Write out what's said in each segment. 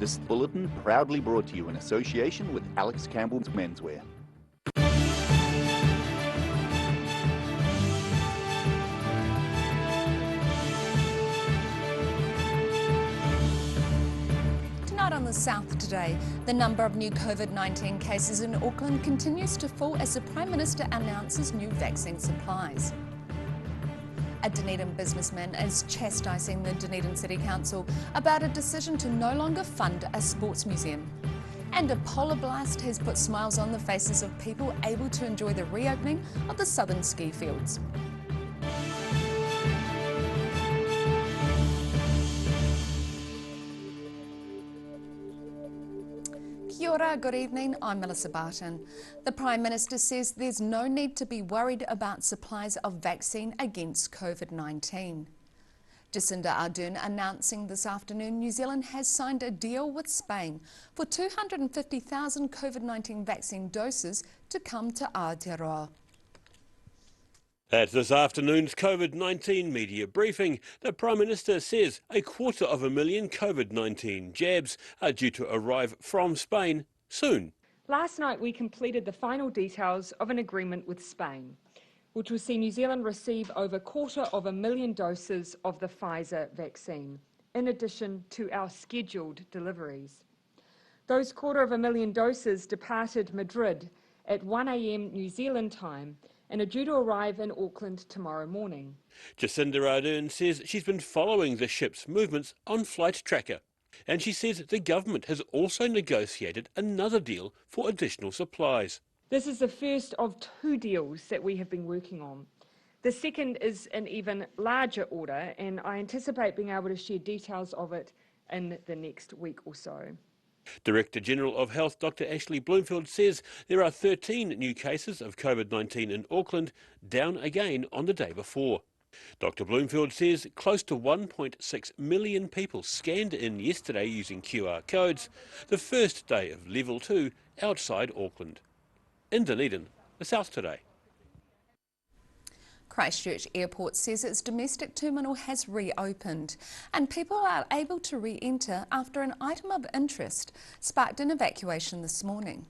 This bulletin proudly brought to you in association with Alex Campbell's Menswear. Tonight on the South Today, the number of new COVID-19 cases in Auckland continues to fall as the Prime Minister announces new vaccine supplies. A Dunedin businessman is chastising the Dunedin City Council about a decision to no longer fund a sports museum. And a polar blast has put smiles on the faces of people able to enjoy the reopening of the southern ski fields. Kia ora, good evening, I'm Melissa Barton. The Prime Minister says there's no need to be worried about supplies of vaccine against COVID-19. Jacinda Ardern announcing this afternoon New Zealand has signed a deal with Spain for 250,000 COVID-19 vaccine doses to come to Aotearoa. At this afternoon's COVID-19 media briefing, the Prime Minister says 250,000 COVID-19 jabs are due to arrive from Spain soon. Last night we completed the final details of an agreement with Spain, which will see New Zealand receive over 250,000 doses of the Pfizer vaccine, in addition to our scheduled deliveries. Those 250,000 doses departed Madrid at 1 a.m. New Zealand time and are due to arrive in Auckland tomorrow morning. Jacinda Ardern says she's been following the ship's movements on Flight Tracker, and she says the government has also negotiated another deal for additional supplies. This is the first of 2 deals that we have been working on. The second is an even larger order, and I anticipate being able to share details of it in the next week or so. Director General of Health Dr Ashley Bloomfield says there are 13 new cases of COVID-19 in Auckland, down again on the day before. Dr Bloomfield says close to 1.6 million people scanned in yesterday using QR codes, the first day of Level 2 outside Auckland. In Dunedin, the South Today. Christchurch Airport says its domestic terminal has reopened and people are able to re-enter after an item of interest sparked an evacuation this morning.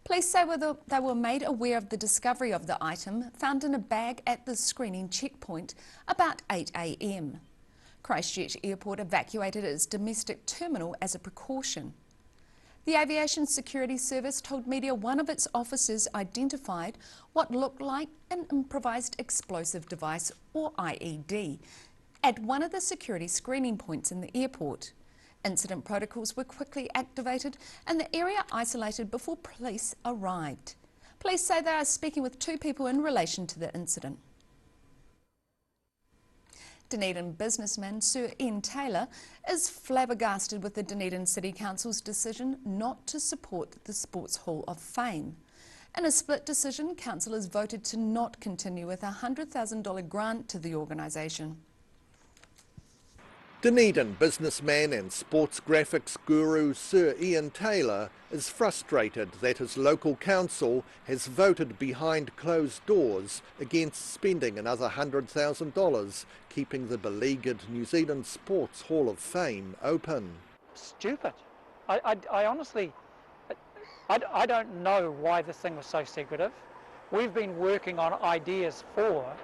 Police say they were made aware of the discovery of the item found in a bag at the screening checkpoint about 8 a.m. Christchurch Airport evacuated its domestic terminal as a precaution. The Aviation Security Service told media one of its officers identified what looked like an improvised explosive device, or IED, at one of the security screening points in the airport. Incident protocols were quickly activated and the area isolated before police arrived. Police say they are speaking with 2 people in relation to the incident. Dunedin businessman Sir Ian Taylor is flabbergasted with the Dunedin City Council's decision not to support the Sports Hall of Fame. In a split decision, councillors voted to not continue with a $100,000 grant to the organisation. Dunedin businessman and sports graphics guru Sir Ian Taylor is frustrated that his local council has voted behind closed doors against spending another $100,000 keeping the beleaguered New Zealand Sports Hall of Fame open. Stupid. I honestly, I don't know why this thing was so secretive. We've been working on ideas for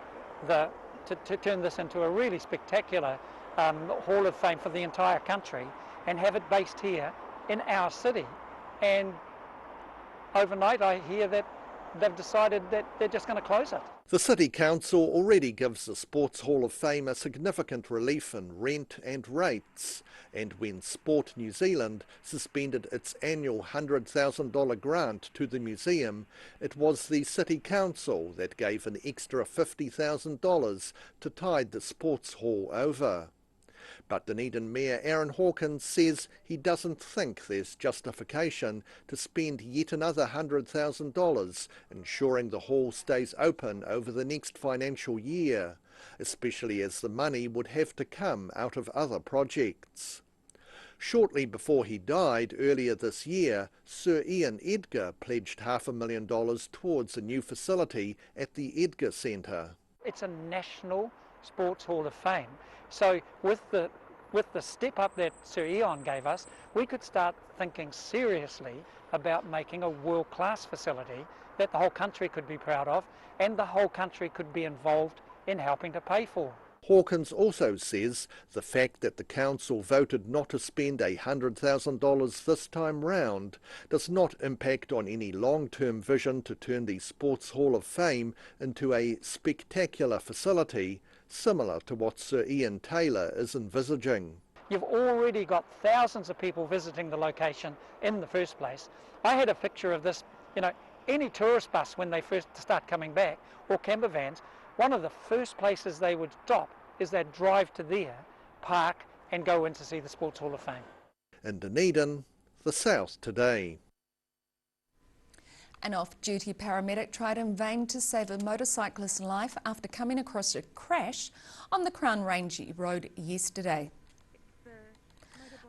to turn this into a really spectacular Hall of Fame for the entire country and have it based here in our city. And overnight I hear that they've decided that they're just going to close it. The City Council already gives the Sports Hall of Fame a significant relief in rent and rates, and when Sport New Zealand suspended its annual $100,000 grant to the museum, it was the City Council that gave an extra $50,000 to tide the Sports Hall over. But Dunedin Mayor Aaron Hawkins says he doesn't think there's justification to spend yet another $100,000 ensuring the hall stays open over the next financial year, especially as the money would have to come out of other projects. Shortly before he died earlier this year, Sir Ian Edgar pledged $500,000 towards a new facility at the Edgar Centre. It's a national Sports Hall of Fame. So with the with the step up that Sir Eon gave us, we could start thinking seriously about making a world-class facility that the whole country could be proud of and the whole country could be involved in helping to pay for. Hawkins also says the fact that the council voted not to spend $100,000 this time round does not impact on any long-term vision to turn the Sports Hall of Fame into a spectacular facility, similar to what Sir Ian Taylor is envisaging. You've already got thousands of people visiting the location in the first place. I had a picture of this, any tourist bus when they first start coming back, or camper vans, one of the first places they would stop is they'd drive to there, park and go in to see the Sports Hall of Fame. In Dunedin, the South Today. An off-duty paramedic tried in vain to save a motorcyclist's life after coming across a crash on the Crown Range Road yesterday.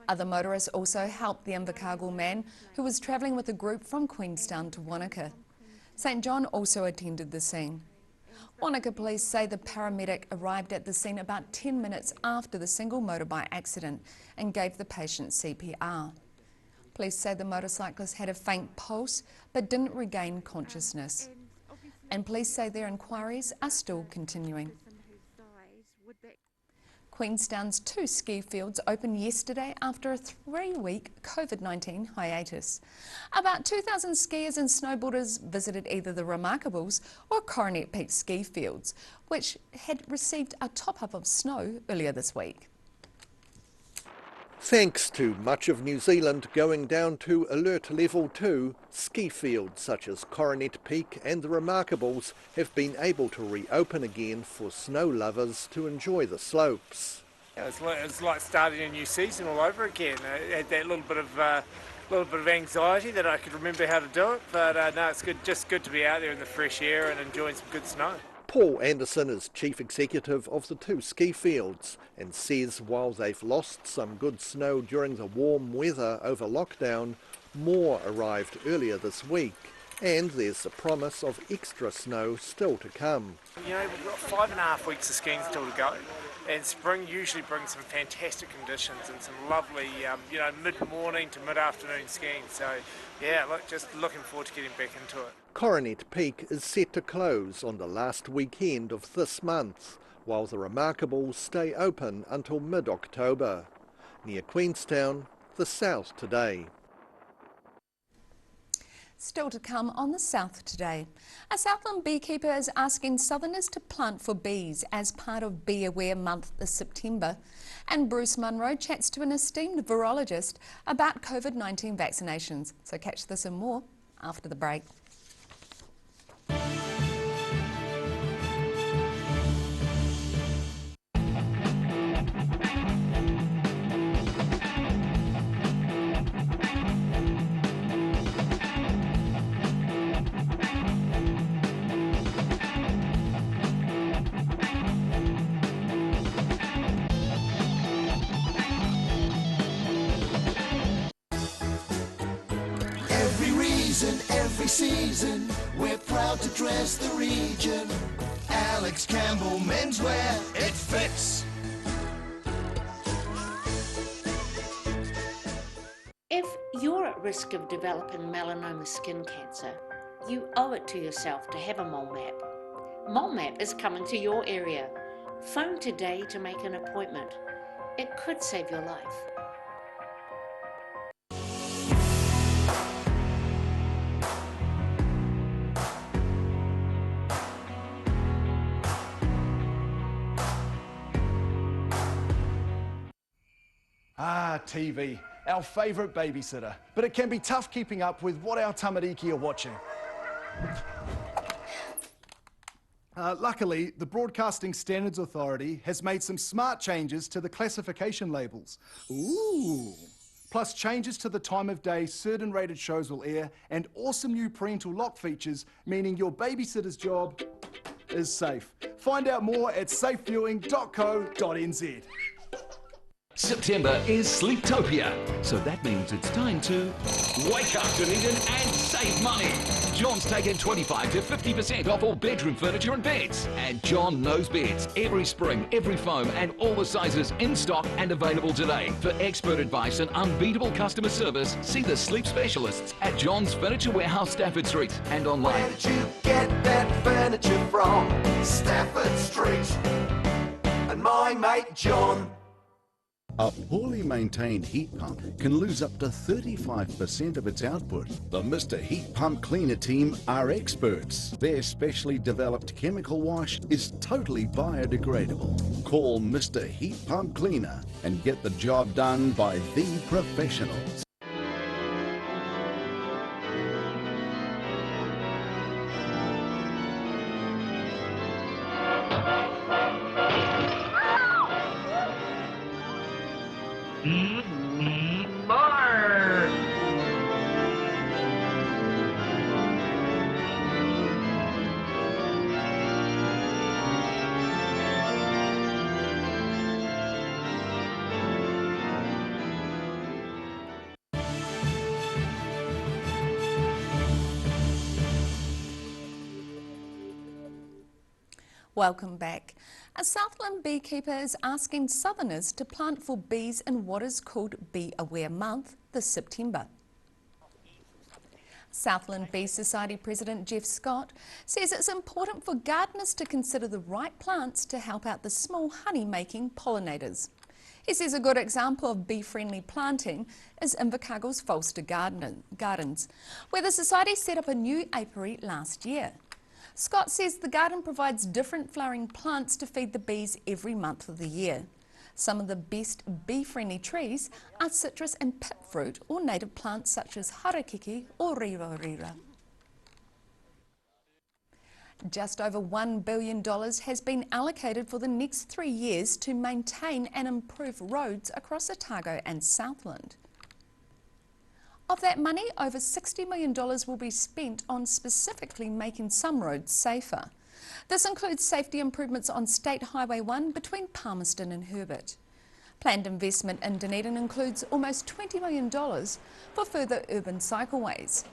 Other motorists also helped the Invercargill man who was travelling with a group from Queenstown to Wanaka. St John also attended the scene. Wanaka police say the paramedic arrived at the scene about 10 minutes after the single motorbike accident and gave the patient CPR. Police say the motorcyclist had a faint pulse but didn't regain consciousness. And police say their inquiries are still continuing. Queenstown's 2 ski fields opened yesterday after a 3-week COVID-19 hiatus. About 2,000 skiers and snowboarders visited either the Remarkables or Coronet Peak ski fields, which had received a top-up of snow earlier this week. Thanks to much of New Zealand going down to Alert Level 2, ski fields such as Coronet Peak and the Remarkables have been able to reopen again for snow lovers to enjoy the slopes. It's like starting a new season all over again. I had that little bit of anxiety that I could remember how to do it, but no, it's just good to be out there in the fresh air and enjoying some good snow. Paul Anderson is chief executive of the 2 ski fields and says while they've lost some good snow during the warm weather over lockdown, more arrived earlier this week and there's the promise of extra snow still to come. We've got 5.5 weeks of skiing still to go, and spring usually brings some fantastic conditions and some lovely, mid-morning to mid-afternoon skiing. So, yeah, just looking forward to getting back into it. Coronet Peak is set to close on the last weekend of this month, while the Remarkables stay open until mid-October. Near Queenstown, the South Today. Still to come on the South Today. A Southland beekeeper is asking Southerners to plant for bees as part of Bee Aware Month this September. And Bruce Munro chats to an esteemed virologist about COVID-19 vaccinations. So catch this and more after the break. Every season, we're proud to dress the region. Alex Campbell Menswear, it fits. If you're at risk of developing melanoma skin cancer, you owe it to yourself to have a mole map. Mole map is coming to your area. Phone today to make an appointment. It could save your life. TV, our favourite babysitter, but it can be tough keeping up with what our tamariki are watching. Luckily, the Broadcasting Standards Authority has made some smart changes to the classification labels. Ooh! Plus changes to the time of day certain rated shows will air and awesome new parental lock features, meaning your babysitter's job is safe. Find out more at safeviewing.co.nz. September is Sleeptopia, so that means it's time to wake up, Dunedin, and save money. John's taken 25 to 50% off all bedroom furniture and beds. And John knows beds. Every spring, every foam, and all the sizes in stock and available today. For expert advice and unbeatable customer service, see the sleep specialists at John's Furniture Warehouse, Stafford Street, and online. Where did you get that furniture from? Stafford Street. And my mate John. A poorly maintained heat pump can lose up to 35% of its output. The Mr. Heat Pump Cleaner team are experts. Their specially developed chemical wash is totally biodegradable. Call Mr. Heat Pump Cleaner and get the job done by the professionals. Welcome back. A Southland beekeeper is asking southerners to plant for bees in what is called Bee Aware Month this September. Southland Bee Society President Jeff Scott says it's important for gardeners to consider the right plants to help out the small honey-making pollinators. He says a good example of bee-friendly planting is Invercargill's Falster Gardens, where the Society set up a new apiary last year. Scott says the garden provides different flowering plants to feed the bees every month of the year. Some of the best bee-friendly trees are citrus and pip fruit or native plants such as harakeke or rirorira. Just over $1 billion has been allocated for the next 3 years to maintain and improve roads across Otago and Southland. Of that money, over $60 million will be spent on specifically making some roads safer. This includes safety improvements on State Highway 1 between Palmerston and Herbert. Planned investment in Dunedin includes almost $20 million for further urban cycleways.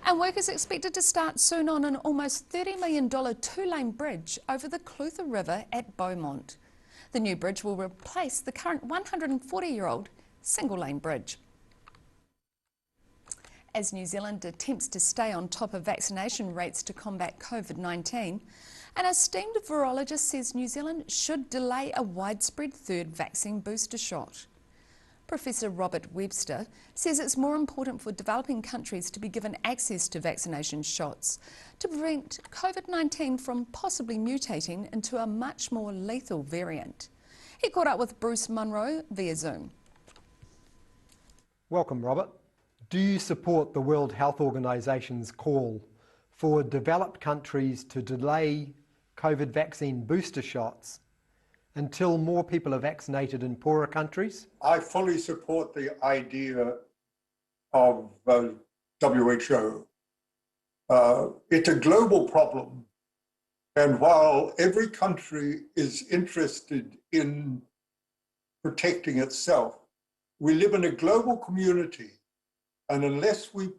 And work is expected to start soon on an almost $30 million two-lane bridge over the Clutha River at Beaumont. The new bridge will replace the current 140-year-old single-lane bridge. As New Zealand attempts to stay on top of vaccination rates to combat COVID-19, an esteemed virologist says New Zealand should delay a widespread third vaccine booster shot. Professor Robert Webster says it's more important for developing countries to be given access to vaccination shots to prevent COVID-19 from possibly mutating into a much more lethal variant. He caught up with Bruce Munro via Zoom. Welcome, Robert. Do you support the World Health Organization's call for developed countries to delay COVID vaccine booster shots until more people are vaccinated in poorer countries? I fully support the idea of WHO. It's a global problem, and while every country is interested in protecting itself, we live in a global community. And unless we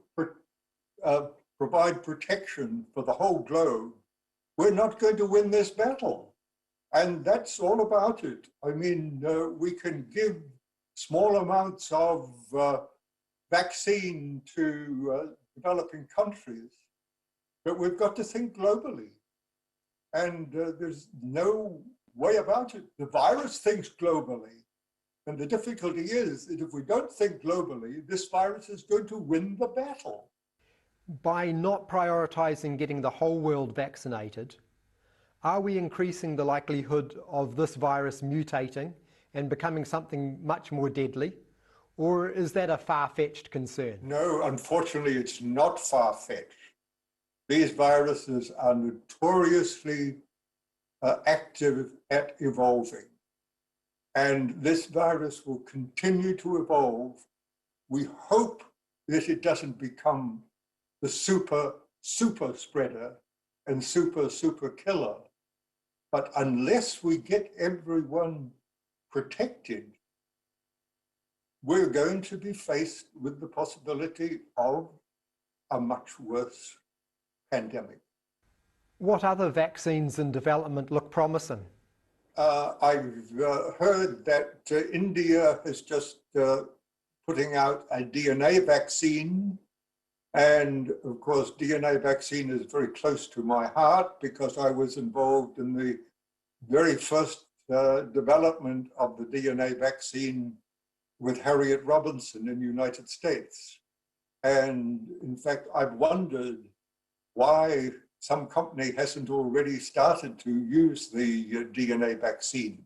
provide protection for the whole globe, we're not going to win this battle. And that's all about it. I mean, we can give small amounts of vaccine to developing countries, but we've got to think globally. And there's no way about it. The virus thinks globally. And the difficulty is that if we don't think globally, this virus is going to win the battle. By not prioritizing getting the whole world vaccinated, are we increasing the likelihood of this virus mutating and becoming something much more deadly? Or is that a far-fetched concern? No, unfortunately, it's not far-fetched. These viruses are notoriously active at evolving. And this virus will continue to evolve. We hope that it doesn't become the super spreader and super killer. But unless we get everyone protected, we're going to be faced with the possibility of a much worse pandemic. What other vaccines in development look promising? I've heard that India is just putting out a DNA vaccine. And of course, DNA vaccine is very close to my heart because I was involved in the very first development of the DNA vaccine with Harriet Robinson in the United States. And in fact, I've wondered why some company hasn't already started to use the DNA vaccine.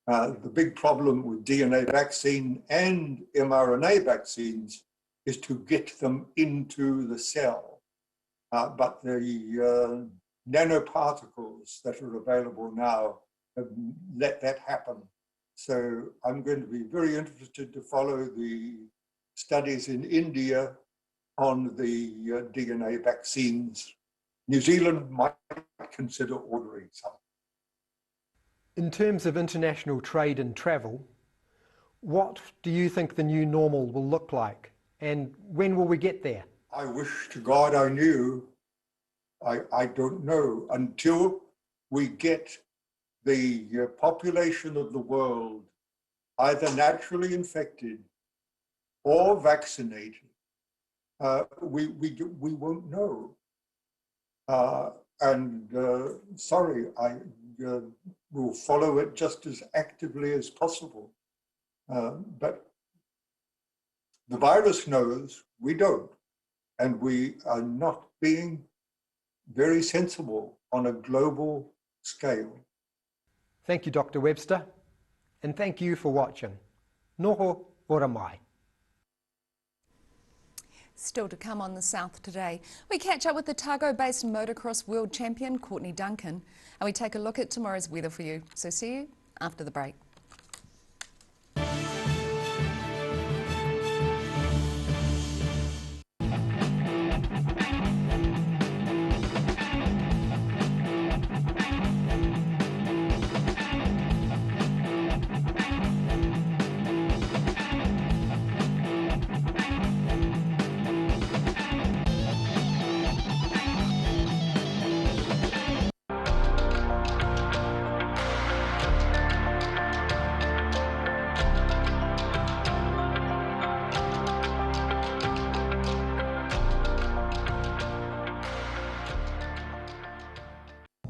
The big problem with DNA vaccine and mRNA vaccines is to get them into the cell. But the nanoparticles that are available now have let that happen. So I'm going to be very interested to follow the studies in India on the DNA vaccines. New Zealand might consider ordering some. In terms of international trade and travel, what do you think the new normal will look like? And when will we get there? I wish to God I knew. I don't know. Until we get the population of the world either naturally infected or vaccinated, we won't know. Sorry, I will follow it just as actively as possible. But the virus knows, we don't. And we are not being very sensible on a global scale. Thank you, Dr. Webster. And thank you for watching. Noho ora mai. Still to come on The South Today, we catch up with the Otago-based motocross world champion Courtney Duncan, and we take a look at tomorrow's weather for you. So see you after the break.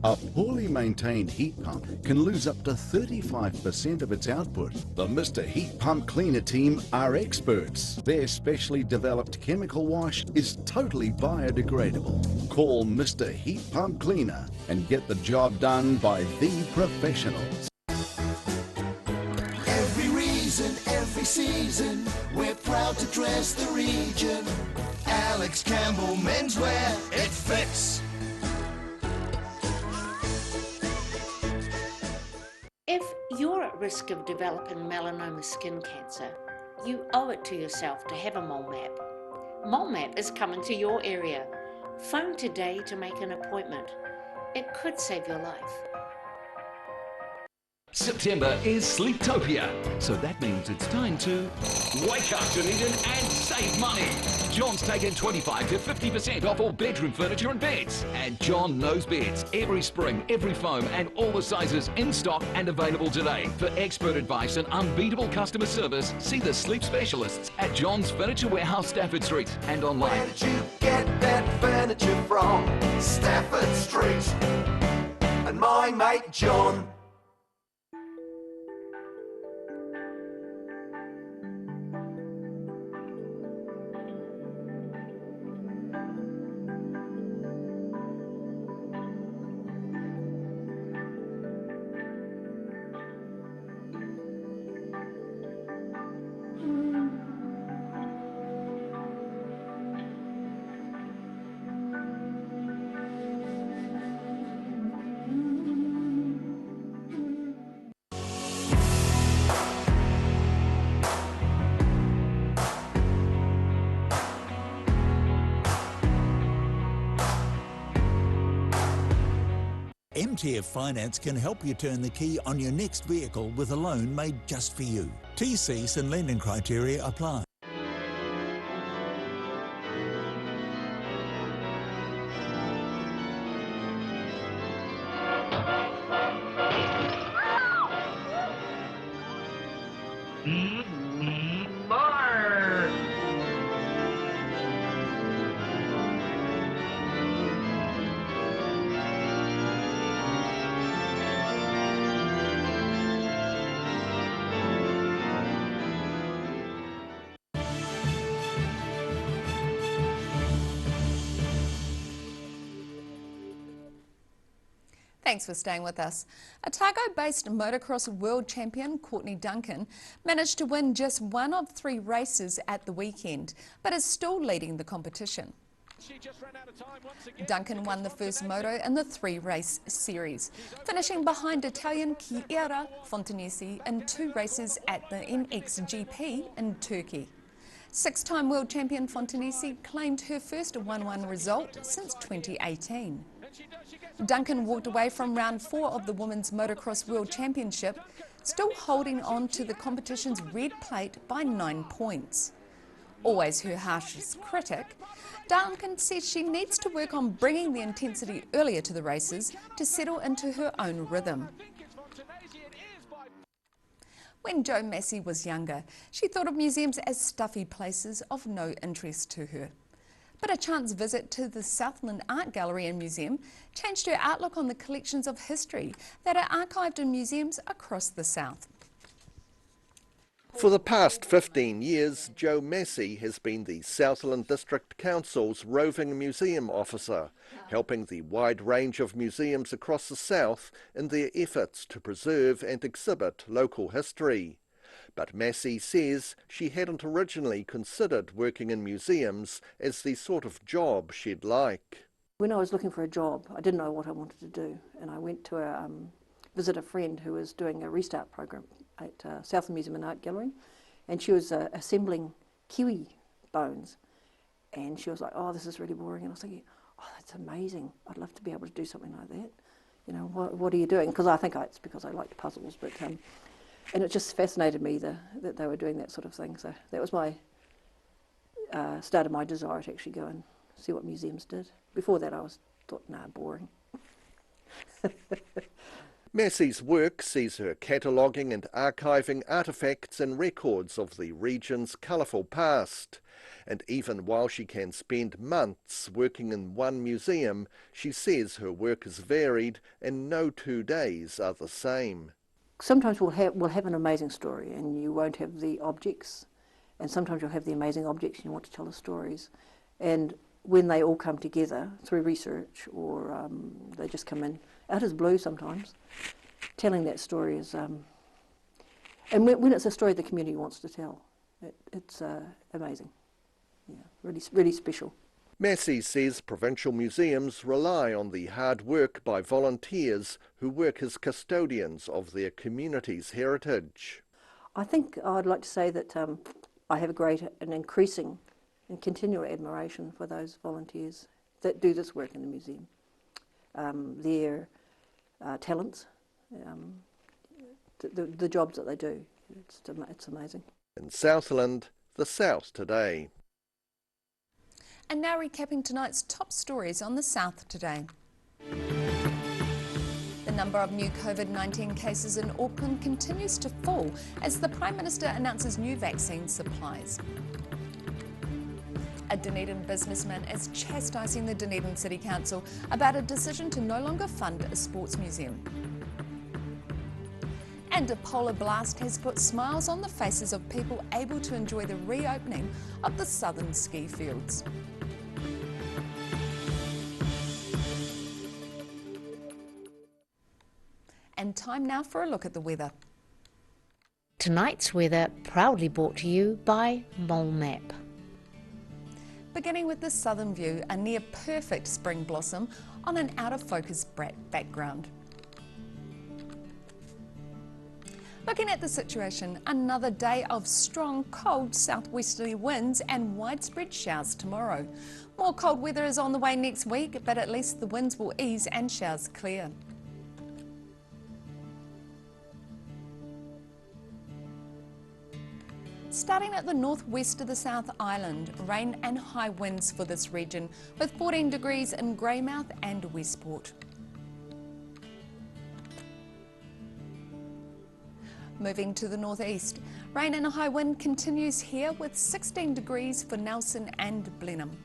A poorly maintained heat pump can lose up to 35% of its output. The Mr. Heat Pump Cleaner team are experts. Their specially developed chemical wash is totally biodegradable. Call Mr. Heat Pump Cleaner and get the job done by the professionals. Every reason, every season, we're proud to dress the region. Alex Campbell Menswear, it fits. If you're at risk of developing melanoma skin cancer, you owe it to yourself to have a mole map. Mole map is coming to your area. Phone today to make an appointment. It could save your life. September is Sleeptopia, so that means it's time to wake up, Dunedin, and save money. John's taken 25 to 50% off all bedroom furniture and beds. And John knows beds. Every spring, every foam, and all the sizes in stock and available today. For expert advice and unbeatable customer service, see the sleep specialists at John's Furniture Warehouse, Stafford Street, and online. Where did you get that furniture from? Stafford Street. And my mate John. MTF Finance can help you turn the key on your next vehicle with a loan made just for you. TCs and lending criteria apply. Thanks for staying with us. Otago-based motocross world champion Courtney Duncan managed to win just one of 3 races at the weekend, but is still leading the competition. Duncan won the first moto in the 3-race series, finishing behind Italian Chiara Fontanesi in 2 races at the MXGP in Turkey. 6-time world champion Fontanesi claimed her first 1-1 result since 2018. Duncan walked away from round 4 of the Women's Motocross World Championship, still holding on to the competition's red plate by 9 points. Always her harshest critic, Duncan says she needs to work on bringing the intensity earlier to the races to settle into her own rhythm. When Jo Massey was younger, she thought of museums as stuffy places of no interest to her. But a chance visit to the Southland Art Gallery and Museum changed her outlook on the collections of history that are archived in museums across the South. For the past 15 years, Jo Massey has been the Southland District Council's roving museum officer, helping the wide range of museums across the South in their efforts to preserve and exhibit local history. But Massey says she hadn't originally considered working in museums as the sort of job she'd like. When I was looking for a job, I didn't know what I wanted to do, and I went to visit a friend who was doing a restart program at Southland Museum and Art Gallery, and she was assembling kiwi bones, and she was like, "Oh, this is really boring," and I was thinking, "Oh, that's amazing! I'd love to be able to do something like that." You know, what are you doing? Because I think it's because I liked puzzles, but. And it just fascinated me that they were doing that sort of thing. So that was my started my desire to actually go and see what museums did. Before that, I thought, nah, boring. Massey's work sees her cataloguing and archiving artefacts and records of the region's colourful past. And even while she can spend months working in one museum, she says her work is varied and no 2 days are the same. Sometimes we'll have an amazing story and you won't have the objects, and sometimes you'll have the amazing objects and you want to tell the stories. And when they all come together through research, or they just come in out as blue sometimes, telling that story is, and when it's a story the community wants to tell, it's amazing. Yeah, really special. Massey says provincial museums rely on the hard work by volunteers who work as custodians of their community's heritage. I think I'd like to say that I have a great and increasing and continual admiration for those volunteers that do this work in the museum. Their talents, the jobs that they do, it's amazing. In Southland, the South Today. And now recapping tonight's top stories on the South Today. The number of new COVID-19 cases in Auckland continues to fall as the Prime Minister announces new vaccine supplies. A Dunedin businessman is chastising the Dunedin City Council about a decision to no longer fund a sports museum. And a polar blast has put smiles on the faces of people able to enjoy the reopening of the southern ski fields. And time now for a look at the weather. Tonight's weather proudly brought to you by Mole Map. Beginning with the southern view, a near perfect spring blossom on an out of focus background. Looking at the situation, another day of strong cold southwesterly winds and widespread showers tomorrow. More cold weather is on the way next week, but at least the winds will ease and showers clear. Starting at the northwest of the South Island, rain and high winds for this region with 14 degrees in Greymouth and Westport. Moving to the northeast, rain and a high wind continues here with 16 degrees for Nelson and Blenheim.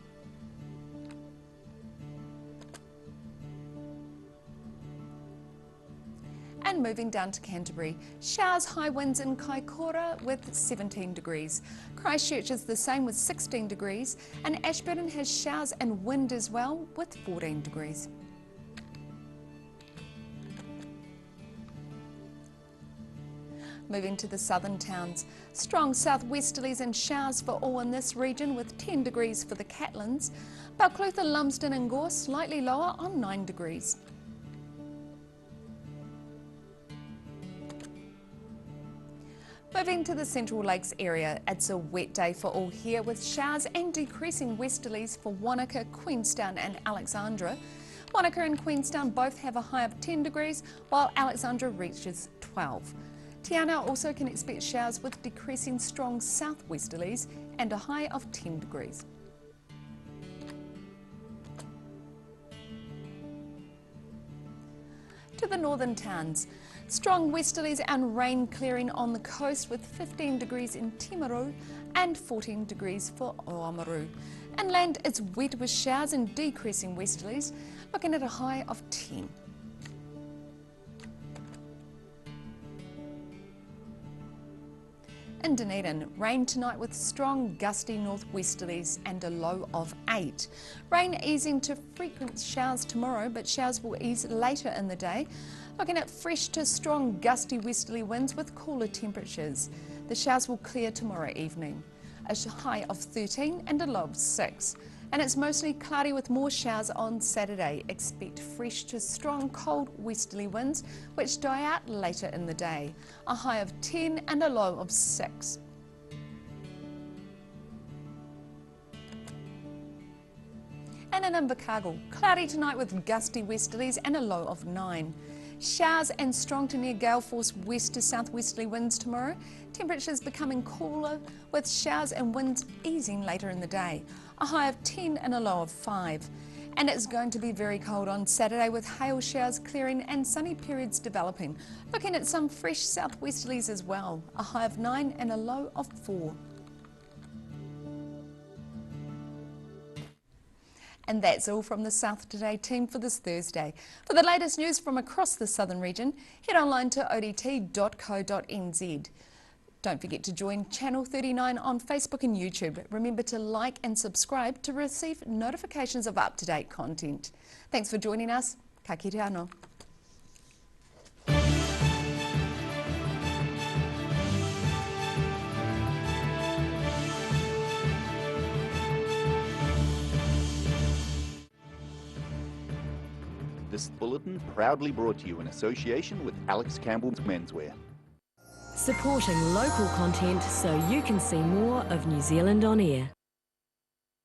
And moving down to Canterbury, showers, high winds in Kaikoura with 17 degrees. Christchurch is the same with 16 degrees, and Ashburton has showers and wind as well with 14 degrees. Moving to the southern towns, strong southwesterlies and showers for all in this region with 10 degrees for the Catlins. Balclutha, Lumsden and Gore slightly lower on 9 degrees. Moving to the Central Lakes area, it's a wet day for all here with showers and decreasing westerlies for Wanaka, Queenstown and Alexandra. Wanaka and Queenstown both have a high of 10 degrees while Alexandra reaches 12. Te Anau also can expect showers with decreasing strong southwesterlies and a high of 10 degrees. To the northern towns, strong westerlies and rain clearing on the coast with 15 degrees in Timaru and 14 degrees for Oamaru. Inland it's wet with showers and decreasing westerlies, looking at a high of 10. In Dunedin, rain tonight with strong gusty northwesterlies and a low of 8. Rain easing to frequent showers tomorrow, but showers will ease later in the day. Looking at fresh to strong gusty westerly winds with cooler temperatures. The showers will clear tomorrow evening. A high of 13 and a low of 6. And it's mostly cloudy with more showers on Saturday. Expect fresh to strong cold westerly winds which die out later in the day. A high of 10 and a low of 6. And in Invercargill, cloudy tonight with gusty westerlies and a low of 9. Showers and strong to near gale force west to southwesterly winds tomorrow. Temperatures becoming cooler with showers and winds easing later in the day. A high of 10 and a low of 5. And it's going to be very cold on Saturday with hail showers clearing and sunny periods developing. Looking at some fresh southwesterlies as well. A high of 9 and a low of 4. And that's all from the South Today team for this Thursday. For the latest news from across the southern region, head online to odt.co.nz. Don't forget to join Channel 39 on Facebook and YouTube. Remember to like and subscribe to receive notifications of up-to-date content. Thanks for joining us. Ka kite anō. This bulletin proudly brought to you in association with Alex Campbell's Menswear. Supporting local content so you can see more of New Zealand on air.